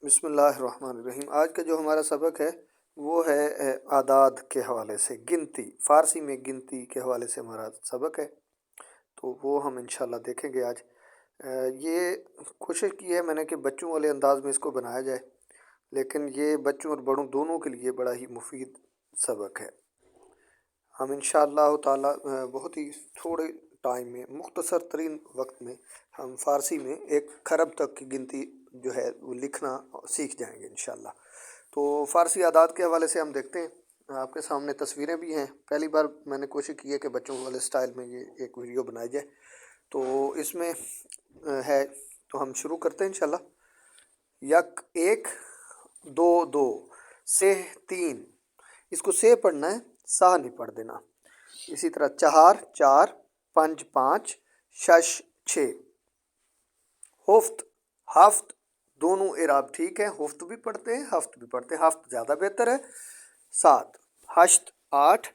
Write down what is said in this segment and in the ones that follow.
بسم اللہ الرحمن الرحیم۔ آج کا جو ہمارا سبق ہے وہ ہے اعداد کے حوالے سے، گنتی، فارسی میں گنتی کے حوالے سے ہمارا سبق ہے، تو وہ ہم انشاءاللہ دیکھیں گے آج۔ یہ کوشش کی ہے میں نے کہ بچوں والے انداز میں اس کو بنایا جائے، لیکن یہ بچوں اور بڑوں دونوں کے لیے بڑا ہی مفید سبق ہے۔ ہم انشاءاللہ تعالی بہت ہی تھوڑے ٹائم میں، مختصر ترین وقت میں ہم فارسی میں 1 خرب تک کی گنتی جو ہے وہ لکھنا سیکھ جائیں گے انشاءاللہ۔ تو فارسی اعداد کے حوالے سے ہم دیکھتے ہیں، آپ کے سامنے تصویریں بھی ہیں۔ پہلی بار میں نے کوشش کی ہے کہ بچوں والے سٹائل میں یہ ایک ویڈیو بنائی جائے، تو اس میں ہے، تو ہم شروع کرتے ہیں انشاءاللہ۔ 1 1 2 2 سے 3، اس کو سے پڑھنا ہے، سا نہیں پڑھ دینا۔ اسی طرح 4 4 5 5 6 6۔ ہفت ہفت، دونوں اعراب ٹھیک ہے، ہفت بھی پڑھتے ہیں ہفت بھی پڑھتے ہیں، ہفت زیادہ بہتر ہے۔ 7 8 8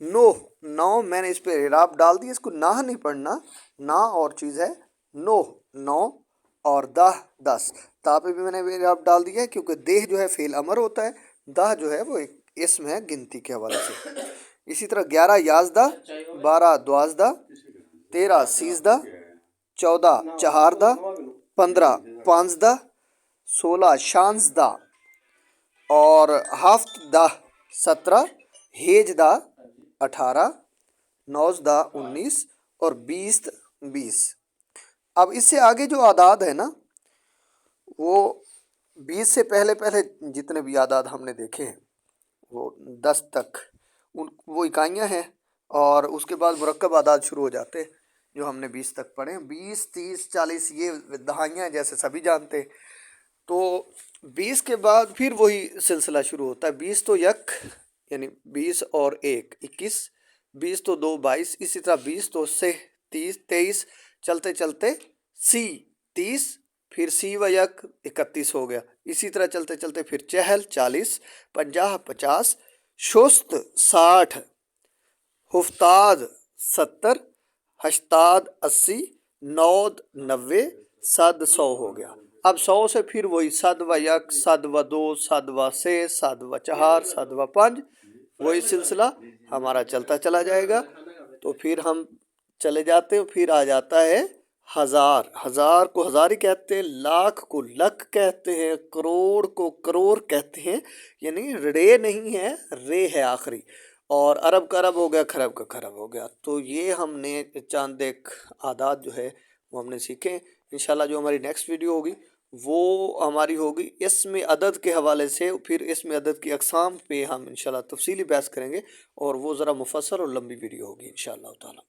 9 9، میں نے اس پہ اعراب ڈال دی، اس کو نہ نہیں پڑھنا، نہ اور چیز ہے، 9 9 اور 10 10، تا پہ بھی میں نے اعراب ڈال دیا ہے کیونکہ دیہ جو ہے فعل امر ہوتا ہے، دہ جو ہے وہ ایک اسم ہے گنتی کے حوالے سے۔ اسی طرح 11 11 12 12 13 13 14 14 15 15 16 16 اور ہفت 10 17 17 18 19 19 اور 20 20۔ اب اس سے آگے جو اعداد ہے نا، وہ 20 سے پہلے جتنے بھی اعداد ہم نے دیکھے ہیں وہ 10 تک وہ اکائیاں ہیں، اور اس کے بعد مرکب اعداد شروع ہو جاتے ہیں جو ہم نے 20 تک پڑھے ہیں۔ 20 30 40 یہ دہائیاں ہیں جیسے سبھی جانتے ہیں۔ تو 20 کے بعد پھر وہی سلسلہ شروع ہوتا ہے، 20 تو 1 یعنی 20 اور 1 21، 20 تو 2 22، اسی طرح 20 تو سے 30 23، چلتے چلتے سی 30، پھر سی و 1 31 ہو گیا، اسی طرح چلتے چلتے پھر 40 40 50 50، شست 60، ہفتاد 70، ہشتاد 80، نود 90، صد 100 ہو گیا۔ اب 100 سے پھر وہی 100 و 1 100 و 2 100 و 3 100 و 4 100 و 5، وہی سلسلہ ہمارا چلتا چلا جائے گا۔ تو پھر ہم چلے جاتے ہیں، پھر آ جاتا ہے ہزار۔ ہزار کو ہزار ہی کہتے ہیں، لاکھ کو لکھ کہتے ہیں، کروڑ کو کروڑ کہتے ہیں، یعنی رے نہیں ہے، رے ہے آخری، اور ارب کا ارب ہو گیا، خرب کا خرب ہو گیا۔ تو یہ ہم نے چاند ایک اعداد جو ہے وہ ہم نے سیکھے۔ انشاءاللہ جو ہماری نیکسٹ ویڈیو ہوگی وہ ہماری ہوگی اسم عدد کے حوالے سے، پھر اسم عدد کی اقسام پہ ہم انشاءاللہ تفصیلی بحث کریں گے، اور وہ ذرا مفصل اور لمبی ویڈیو ہوگی انشاءاللہ تعالی۔